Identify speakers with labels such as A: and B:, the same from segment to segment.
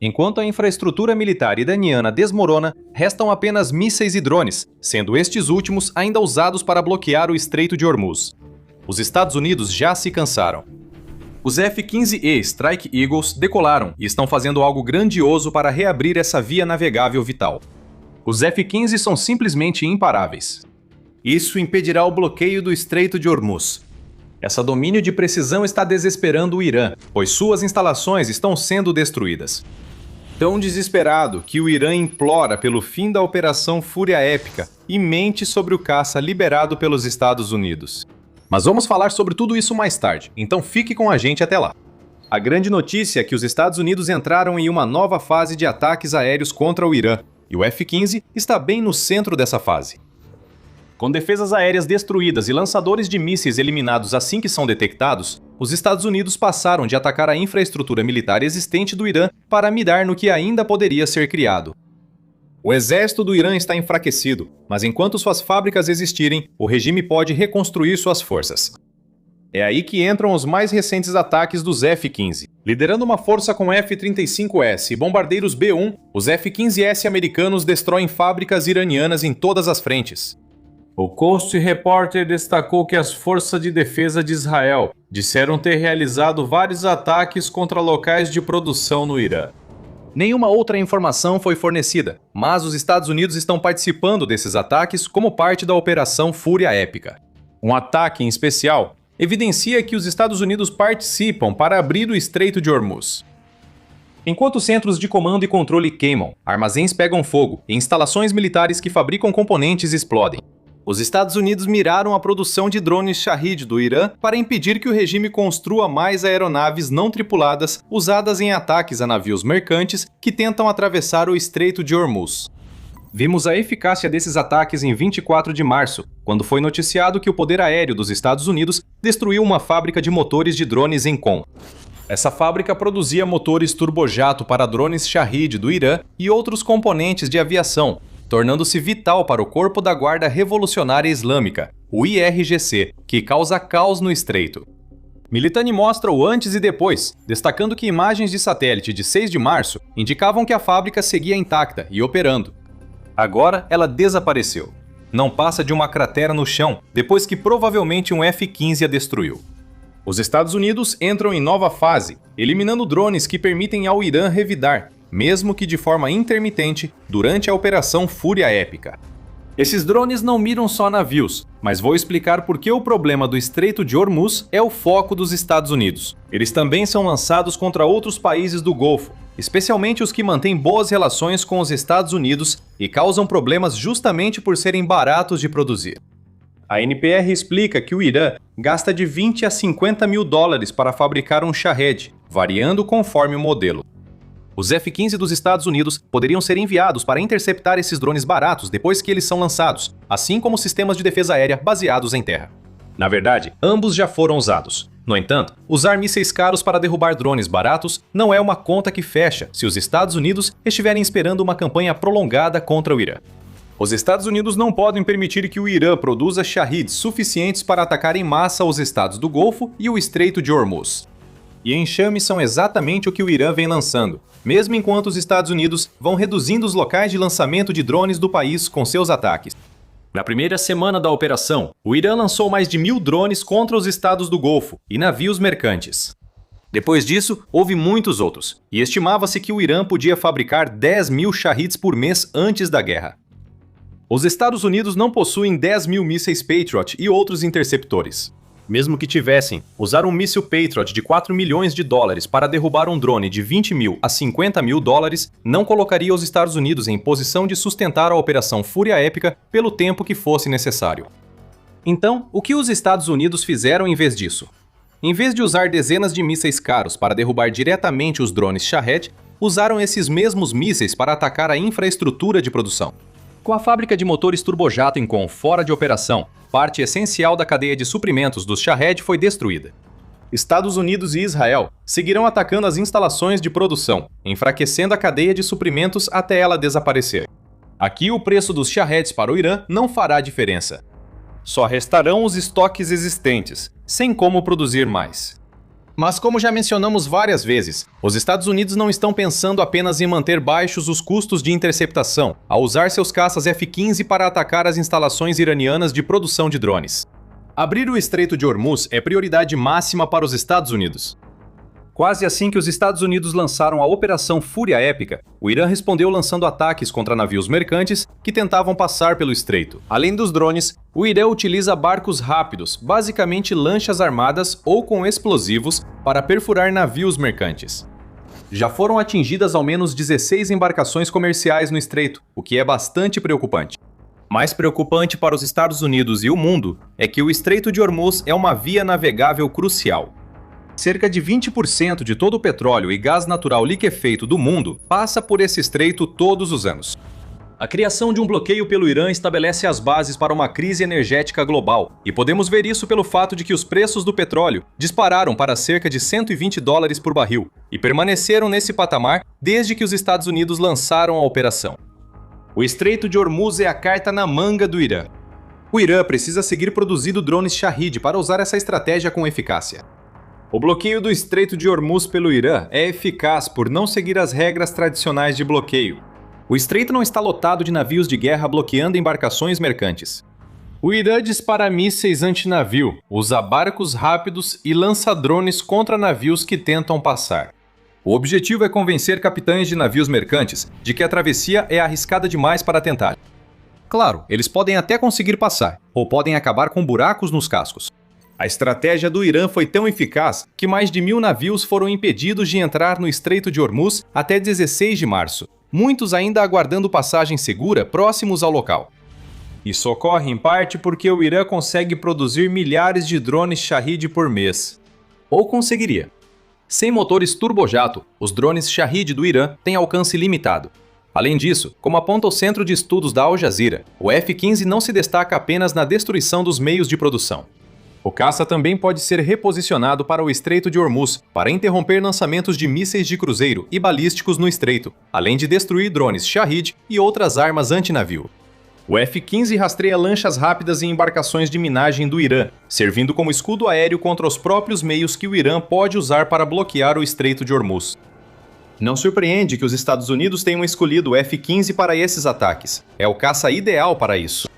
A: Enquanto a infraestrutura militar iraniana desmorona, restam apenas mísseis e drones, sendo estes últimos ainda usados para bloquear o Estreito de Hormuz. Os Estados Unidos já se cansaram. Os F-15E Strike Eagles decolaram e estão fazendo algo grandioso para reabrir essa via navegável vital. Os F-15 são simplesmente imparáveis. Isso impedirá o bloqueio do Estreito de Hormuz. Essa domínio de precisão está desesperando o Irã, pois suas instalações estão sendo destruídas. Tão desesperado que o Irã implora pelo fim da Operação Fúria Épica e mente sobre o caça liberado pelos Estados Unidos. Mas vamos falar sobre tudo isso mais tarde, então fique com a gente até lá. A grande notícia é que os Estados Unidos entraram em uma nova fase de ataques aéreos contra o Irã, e o F-15 está bem no centro dessa fase. Com defesas aéreas destruídas e lançadores de mísseis eliminados assim que são detectados, os Estados Unidos passaram de atacar a infraestrutura militar existente do Irã para mirar no que ainda poderia ser criado. O exército do Irã está enfraquecido, mas enquanto suas fábricas existirem, o regime pode reconstruir suas forças. É aí que entram os mais recentes ataques dos F-15. Liderando uma força com F-35S e bombardeiros B-1, os F-15S americanos destroem fábricas iranianas em todas as frentes. O Coast Reporter destacou que as forças de defesa de Israel disseram ter realizado vários ataques contra locais de produção no Irã. Nenhuma outra informação foi fornecida, mas os Estados Unidos estão participando desses ataques como parte da Operação Fúria Épica. Um ataque em especial evidencia que os Estados Unidos participam para abrir o Estreito de Hormuz. Enquanto centros de comando e controle queimam, armazéns pegam fogo e instalações militares que fabricam componentes explodem. Os Estados Unidos miraram a produção de drones Shahed do Irã para impedir que o regime construa mais aeronaves não tripuladas usadas em ataques a navios mercantes que tentam atravessar o Estreito de Hormuz. Vimos a eficácia desses ataques em 24 de março, quando foi noticiado que o poder aéreo dos Estados Unidos destruiu uma fábrica de motores de drones em Qom. Essa fábrica produzia motores turbojato para drones Shahed do Irã e outros componentes de aviação, tornando-se vital para o Corpo da Guarda Revolucionária Islâmica, o IRGC, que causa caos no estreito. Militani mostra o antes e depois, destacando que imagens de satélite de 6 de março indicavam que a fábrica seguia intacta e operando. Agora ela desapareceu. Não passa de uma cratera no chão, depois que provavelmente um F-15 a destruiu. Os Estados Unidos entram em nova fase, eliminando drones que permitem ao Irã revidar, mesmo que de forma intermitente, durante a Operação Fúria Épica. Esses drones não miram só navios, mas vou explicar por que o problema do Estreito de Hormuz é o foco dos Estados Unidos. Eles também são lançados contra outros países do Golfo, especialmente os que mantêm boas relações com os Estados Unidos e causam problemas justamente por serem baratos de produzir. A NPR explica que o Irã gasta de 20 a 50 mil dólares para fabricar um Shahed, variando conforme o modelo. Os F-15 dos Estados Unidos poderiam ser enviados para interceptar esses drones baratos depois que eles são lançados, assim como sistemas de defesa aérea baseados em terra. Na verdade, ambos já foram usados. No entanto, usar mísseis caros para derrubar drones baratos não é uma conta que fecha se os Estados Unidos estiverem esperando uma campanha prolongada contra o Irã. Os Estados Unidos não podem permitir que o Irã produza Shahed suficientes para atacar em massa os estados do Golfo e o Estreito de Hormuz. E enxames são exatamente o que o Irã vem lançando, mesmo enquanto os Estados Unidos vão reduzindo os locais de lançamento de drones do país com seus ataques. Na primeira semana da operação, o Irã lançou mais de 1.000 drones contra os estados do Golfo e navios mercantes. Depois disso, houve muitos outros, e estimava-se que o Irã podia fabricar 10.000 Shaheds por mês antes da guerra. Os Estados Unidos não possuem 10.000 mísseis Patriot e outros interceptores. Mesmo que tivessem, usar um míssil Patriot de 4 milhões de dólares para derrubar um drone de 20 mil a 50 mil dólares não colocaria os Estados Unidos em posição de sustentar a Operação Fúria Épica pelo tempo que fosse necessário. Então, o que os Estados Unidos fizeram em vez disso? Em vez de usar dezenas de mísseis caros para derrubar diretamente os drones Shahed, usaram esses mesmos mísseis para atacar a infraestrutura de produção. Com a fábrica de motores turbojato em Qom fora de operação, parte essencial da cadeia de suprimentos dos Shahed foi destruída. Estados Unidos e Israel seguirão atacando as instalações de produção, enfraquecendo a cadeia de suprimentos até ela desaparecer. Aqui o preço dos Shaheds para o Irã não fará diferença. Só restarão os estoques existentes, sem como produzir mais. Mas como já mencionamos várias vezes, os Estados Unidos não estão pensando apenas em manter baixos os custos de interceptação, ao usar seus caças F-15 para atacar as instalações iranianas de produção de drones. Abrir o Estreito de Hormuz é prioridade máxima para os Estados Unidos. Quase assim que os Estados Unidos lançaram a Operação Fúria Épica, o Irã respondeu lançando ataques contra navios mercantes que tentavam passar pelo estreito. Além dos drones, o Irã utiliza barcos rápidos, basicamente lanchas armadas ou com explosivos, para perfurar navios mercantes. Já foram atingidas ao menos 16 embarcações comerciais no estreito, o que é bastante preocupante. Mais preocupante para os Estados Unidos e o mundo é que o Estreito de Hormuz é uma via navegável crucial. Cerca de 20% de todo o petróleo e gás natural liquefeito do mundo passa por esse estreito todos os anos. A criação de um bloqueio pelo Irã estabelece as bases para uma crise energética global, e podemos ver isso pelo fato de que os preços do petróleo dispararam para cerca de $120 por barril e permaneceram nesse patamar desde que os Estados Unidos lançaram a operação. O Estreito de Hormuz é a carta na manga do Irã. O Irã precisa seguir produzindo drones Shahed para usar essa estratégia com eficácia. O bloqueio do Estreito de Hormuz pelo Irã é eficaz por não seguir as regras tradicionais de bloqueio. O estreito não está lotado de navios de guerra bloqueando embarcações mercantes. O Irã dispara mísseis antinavio, usa barcos rápidos e lança drones contra navios que tentam passar. O objetivo é convencer capitães de navios mercantes de que a travessia é arriscada demais para tentar. Claro, eles podem até conseguir passar, ou podem acabar com buracos nos cascos. A estratégia do Irã foi tão eficaz que mais de 1.000 navios foram impedidos de entrar no Estreito de Hormuz até 16 de março, muitos ainda aguardando passagem segura próximos ao local. Isso ocorre em parte porque o Irã consegue produzir milhares de drones Shahed por mês. Ou conseguiria. Sem motores turbojato, os drones Shahed do Irã têm alcance limitado. Além disso, como aponta o Centro de Estudos da Al Jazeera, o F-15 não se destaca apenas na destruição dos meios de produção. O caça também pode ser reposicionado para o Estreito de Hormuz para interromper lançamentos de mísseis de cruzeiro e balísticos no estreito, além de destruir drones Shahed e outras armas antinavio. O F-15 rastreia lanchas rápidas e embarcações de minagem do Irã, servindo como escudo aéreo contra os próprios meios que o Irã pode usar para bloquear o Estreito de Hormuz. Não surpreende que os Estados Unidos tenham escolhido o F-15 para esses ataques. É o caça ideal para isso.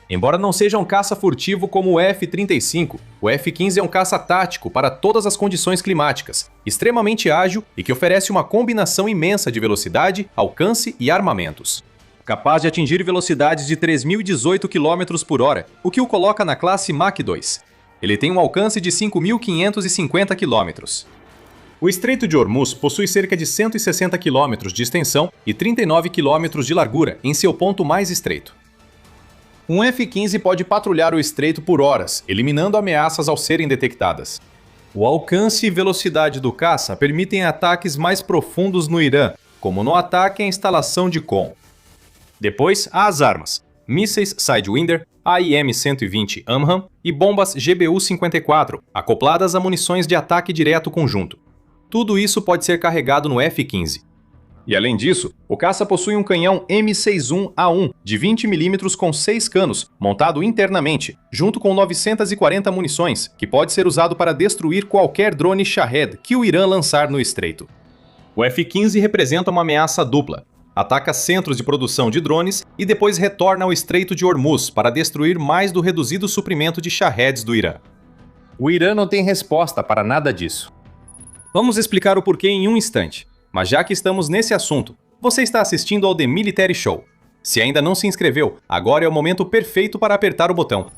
A: Embora não seja um caça furtivo como o F-35, o F-15 é um caça tático para todas as condições climáticas, extremamente ágil e que oferece uma combinação imensa de velocidade, alcance e armamentos. Capaz de atingir velocidades de 3.018 km por hora, o que o coloca na classe Mach 2. Ele tem um alcance de 5.550 km. O Estreito de Hormuz possui cerca de 160 km de extensão e 39 km de largura em seu ponto mais estreito. Um F-15 pode patrulhar o estreito por horas, eliminando ameaças ao serem detectadas. O alcance e velocidade do caça permitem ataques mais profundos no Irã, como no ataque à instalação de Qom. Depois, há as armas: mísseis Sidewinder, AIM-120 AMRAAM e bombas GBU-54, acopladas a munições de ataque direto conjunto. Tudo isso pode ser carregado no F-15. E além disso, o caça possui um canhão M61A1 de 20 mm com 6 canos, montado internamente, junto com 940 munições, que pode ser usado para destruir qualquer drone Shahed que o Irã lançar no estreito. O F-15 representa uma ameaça dupla. Ataca centros de produção de drones e depois retorna ao Estreito de Hormuz para destruir mais do reduzido suprimento de Shaheds do Irã. O Irã não tem resposta para nada disso. Vamos explicar o porquê em um instante. Mas já que estamos nesse assunto, você está assistindo ao The Military Show. Se ainda não se inscreveu, agora é o momento perfeito para apertar o botão.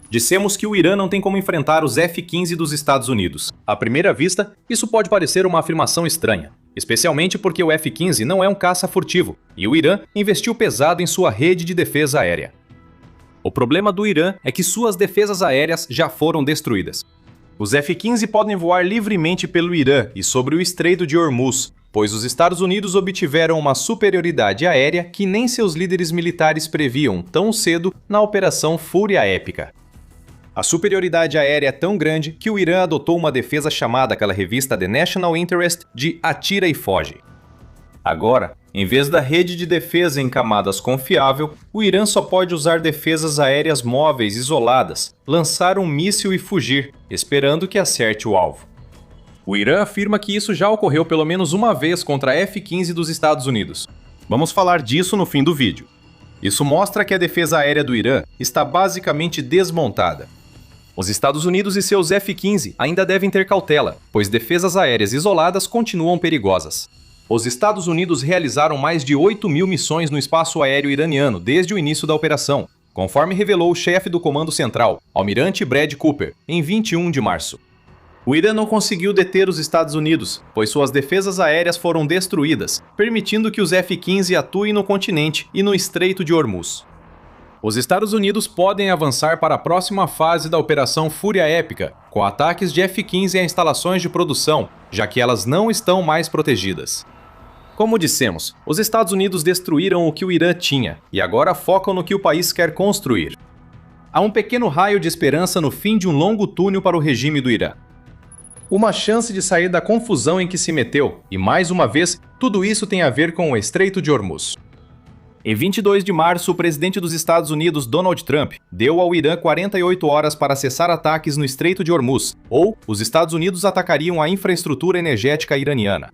A: Dissemos que o Irã não tem como enfrentar os F-15 dos Estados Unidos. À primeira vista, isso pode parecer uma afirmação estranha, especialmente porque o F-15 não é um caça furtivo, e o Irã investiu pesado em sua rede de defesa aérea. O problema do Irã é que suas defesas aéreas já foram destruídas. Os F-15 podem voar livremente pelo Irã e sobre o Estreito de Hormuz, pois os Estados Unidos obtiveram uma superioridade aérea que nem seus líderes militares previam tão cedo na Operação Fúria Épica. A superioridade aérea é tão grande que o Irã adotou uma defesa chamada pela revista The National Interest de atira e foge. Agora, em vez da rede de defesa em camadas confiável, o Irã só pode usar defesas aéreas móveis isoladas, lançar um míssil e fugir, esperando que acerte o alvo. O Irã afirma que isso já ocorreu pelo menos uma vez contra a F-15 dos Estados Unidos. Vamos falar disso no fim do vídeo. Isso mostra que a defesa aérea do Irã está basicamente desmontada. Os Estados Unidos e seus F-15 ainda devem ter cautela, pois defesas aéreas isoladas continuam perigosas. Os Estados Unidos realizaram mais de 8.000 missões no espaço aéreo iraniano desde o início da operação, conforme revelou o chefe do Comando Central, Almirante Brad Cooper, em 21 de março. O Irã não conseguiu deter os Estados Unidos, pois suas defesas aéreas foram destruídas, permitindo que os F-15 atuem no continente e no Estreito de Hormuz. Os Estados Unidos podem avançar para a próxima fase da Operação Fúria Épica, com ataques de F-15 a instalações de produção, já que elas não estão mais protegidas. Como dissemos, os Estados Unidos destruíram o que o Irã tinha e agora focam no que o país quer construir. Há um pequeno raio de esperança no fim de um longo túnel para o regime do Irã. Uma chance de sair da confusão em que se meteu, e mais uma vez, tudo isso tem a ver com o Estreito de Hormuz. Em 22 de março, o presidente dos Estados Unidos, Donald Trump, deu ao Irã 48 horas para cessar ataques no Estreito de Hormuz, ou os Estados Unidos atacariam a infraestrutura energética iraniana.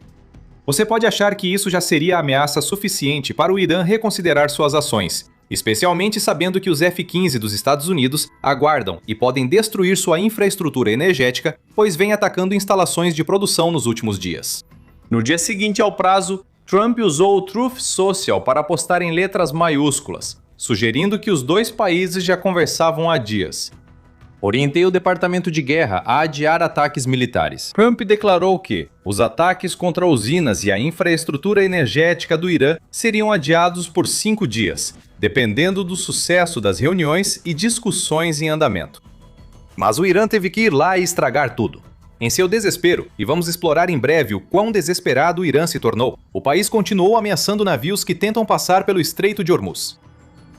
A: Você pode achar que isso já seria ameaça suficiente para o Irã reconsiderar suas ações, especialmente sabendo que os F-15 dos Estados Unidos aguardam e podem destruir sua infraestrutura energética, pois vem atacando instalações de produção nos últimos dias. No dia seguinte ao prazo, Trump usou o Truth Social para postar em letras maiúsculas, sugerindo que os dois países já conversavam há dias. Orientei o Departamento de Guerra a adiar ataques militares. Trump declarou que os ataques contra usinas e a infraestrutura energética do Irã seriam adiados por 5 dias, dependendo do sucesso das reuniões e discussões em andamento. Mas o Irã teve que ir lá e estragar tudo. Em seu desespero, e vamos explorar em breve o quão desesperado o Irã se tornou, o país continuou ameaçando navios que tentam passar pelo Estreito de Hormuz.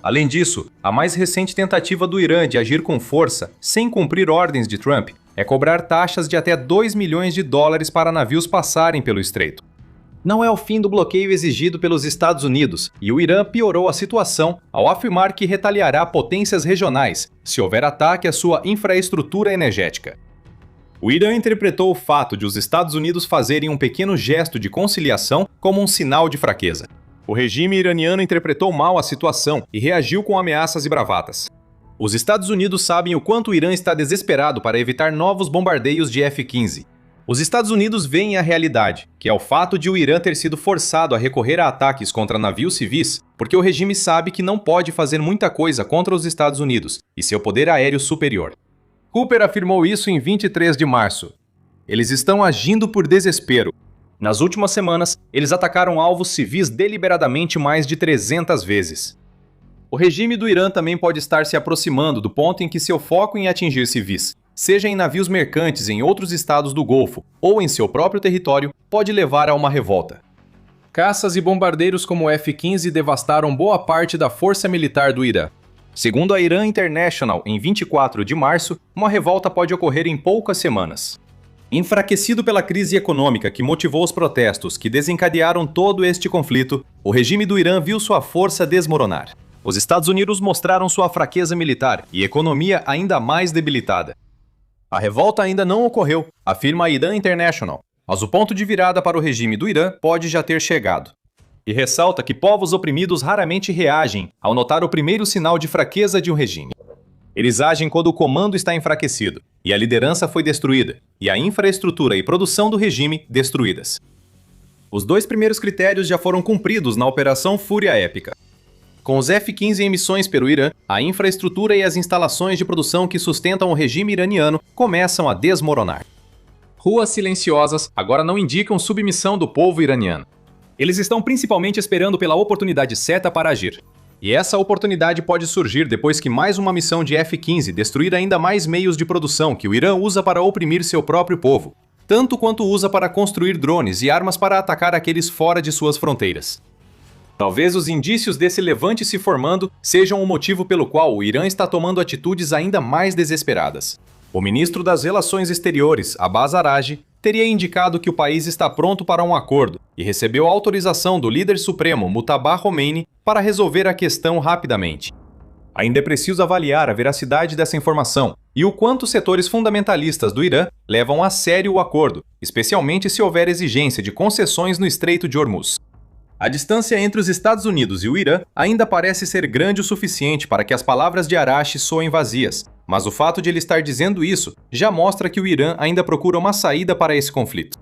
A: Além disso, a mais recente tentativa do Irã de agir com força, sem cumprir ordens de Trump, é cobrar taxas de até 2 milhões de dólares para navios passarem pelo estreito. Não é o fim do bloqueio exigido pelos Estados Unidos, e o Irã piorou a situação ao afirmar que retaliará potências regionais se houver ataque à sua infraestrutura energética. O Irã interpretou o fato de os Estados Unidos fazerem um pequeno gesto de conciliação como um sinal de fraqueza. O regime iraniano interpretou mal a situação e reagiu com ameaças e bravatas. Os Estados Unidos sabem o quanto o Irã está desesperado para evitar novos bombardeios de F-15. Os Estados Unidos veem a realidade, que é o fato de o Irã ter sido forçado a recorrer a ataques contra navios civis, porque o regime sabe que não pode fazer muita coisa contra os Estados Unidos e seu poder aéreo superior. Cooper afirmou isso em 23 de março. Eles estão agindo por desespero. Nas últimas semanas, eles atacaram alvos civis deliberadamente mais de 300 vezes. O regime do Irã também pode estar se aproximando do ponto em que seu foco em atingir civis, seja em navios mercantes em outros estados do Golfo ou em seu próprio território, pode levar a uma revolta. Caças e bombardeiros como o F-15 devastaram boa parte da força militar do Irã. Segundo a Iran International, em 24 de março, uma revolta pode ocorrer em poucas semanas. Enfraquecido pela crise econômica que motivou os protestos que desencadearam todo este conflito, o regime do Irã viu sua força desmoronar. Os Estados Unidos mostraram sua fraqueza militar e economia ainda mais debilitada. A revolta ainda não ocorreu, afirma a Iran International, mas o ponto de virada para o regime do Irã pode já ter chegado. E ressalta que povos oprimidos raramente reagem ao notar o primeiro sinal de fraqueza de um regime. Eles agem quando o comando está enfraquecido, e a liderança foi destruída, e a infraestrutura e produção do regime destruídas. Os dois primeiros critérios já foram cumpridos na Operação Fúria Épica. Com os F-15 em missões pelo Irã, a infraestrutura e as instalações de produção que sustentam o regime iraniano começam a desmoronar. Ruas silenciosas agora não indicam submissão do povo iraniano. Eles estão principalmente esperando pela oportunidade certa para agir. E essa oportunidade pode surgir depois que mais uma missão de F-15 destruir ainda mais meios de produção que o Irã usa para oprimir seu próprio povo, tanto quanto usa para construir drones e armas para atacar aqueles fora de suas fronteiras. Talvez os indícios desse levante se formando sejam o motivo pelo qual o Irã está tomando atitudes ainda mais desesperadas. O ministro das Relações Exteriores, Abbas Araghchi, teria indicado que o país está pronto para um acordo e recebeu a autorização do líder supremo Mustafa Khomeini para resolver a questão rapidamente. Ainda é preciso avaliar a veracidade dessa informação e o quanto setores fundamentalistas do Irã levam a sério o acordo, especialmente se houver exigência de concessões no Estreito de Hormuz. A distância entre os Estados Unidos e o Irã ainda parece ser grande o suficiente para que as palavras de Arashi soem vazias, mas o fato de ele estar dizendo isso já mostra que o Irã ainda procura uma saída para esse conflito.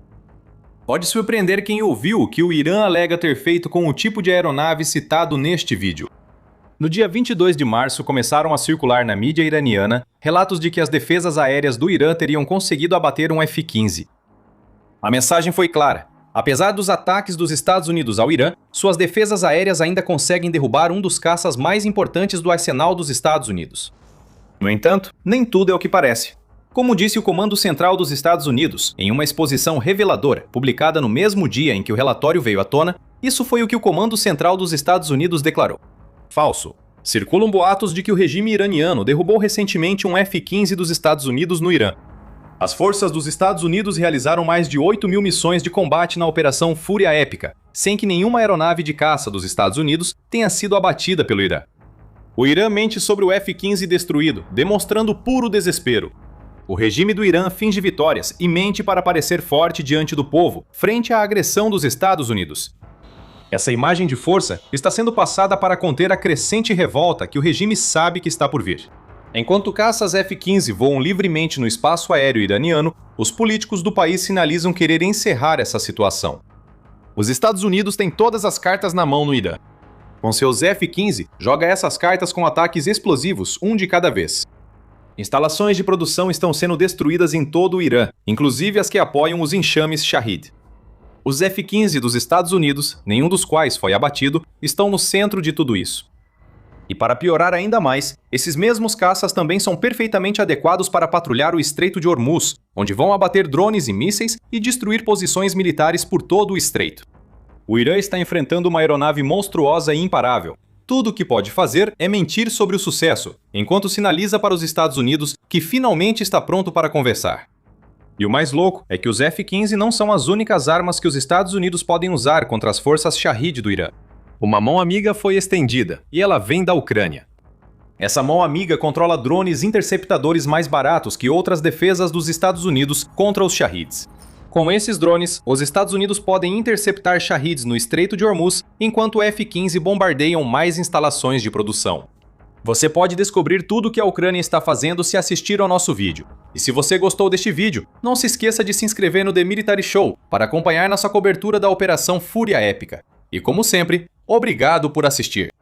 A: Pode surpreender quem ouviu o que o Irã alega ter feito com o tipo de aeronave citado neste vídeo. No dia 22 de março, começaram a circular na mídia iraniana relatos de que as defesas aéreas do Irã teriam conseguido abater um F-15. A mensagem foi clara. Apesar dos ataques dos Estados Unidos ao Irã, suas defesas aéreas ainda conseguem derrubar um dos caças mais importantes do arsenal dos Estados Unidos. No entanto, nem tudo é o que parece. Como disse o Comando Central dos Estados Unidos, em uma exposição reveladora, publicada no mesmo dia em que o relatório veio à tona, isso foi o que o Comando Central dos Estados Unidos declarou. Falso. Circulam boatos de que o regime iraniano derrubou recentemente um F-15 dos Estados Unidos no Irã. As forças dos Estados Unidos realizaram mais de 8.000 missões de combate na Operação Fúria Épica, sem que nenhuma aeronave de caça dos Estados Unidos tenha sido abatida pelo Irã. O Irã mente sobre o F-15 destruído, demonstrando puro desespero. O regime do Irã finge vitórias e mente para parecer forte diante do povo, frente à agressão dos Estados Unidos. Essa imagem de força está sendo passada para conter a crescente revolta que o regime sabe que está por vir. Enquanto caças F-15 voam livremente no espaço aéreo iraniano, os políticos do país sinalizam querer encerrar essa situação. Os Estados Unidos têm todas as cartas na mão no Irã. Com seus F-15, joga essas cartas com ataques explosivos, um de cada vez. Instalações de produção estão sendo destruídas em todo o Irã, inclusive as que apoiam os enxames Shahid. Os F-15 dos Estados Unidos, nenhum dos quais foi abatido, estão no centro de tudo isso. E para piorar ainda mais, esses mesmos caças também são perfeitamente adequados para patrulhar o Estreito de Hormuz, onde vão abater drones e mísseis e destruir posições militares por todo o estreito. O Irã está enfrentando uma aeronave monstruosa e imparável. Tudo o que pode fazer é mentir sobre o sucesso, enquanto sinaliza para os Estados Unidos que finalmente está pronto para conversar. E o mais louco é que os F-15 não são as únicas armas que os Estados Unidos podem usar contra as forças Shahid do Irã. Uma mão amiga foi estendida, e ela vem da Ucrânia. Essa mão amiga controla drones interceptadores mais baratos que outras defesas dos Estados Unidos contra os Shahids. Com esses drones, os Estados Unidos podem interceptar Shahids no Estreito de Hormuz, enquanto F-15 bombardeiam mais instalações de produção. Você pode descobrir tudo o que a Ucrânia está fazendo se assistir ao nosso vídeo. E se você gostou deste vídeo, não se esqueça de se inscrever no The Military Show para acompanhar nossa cobertura da Operação Fúria Épica. E como sempre, obrigado por assistir.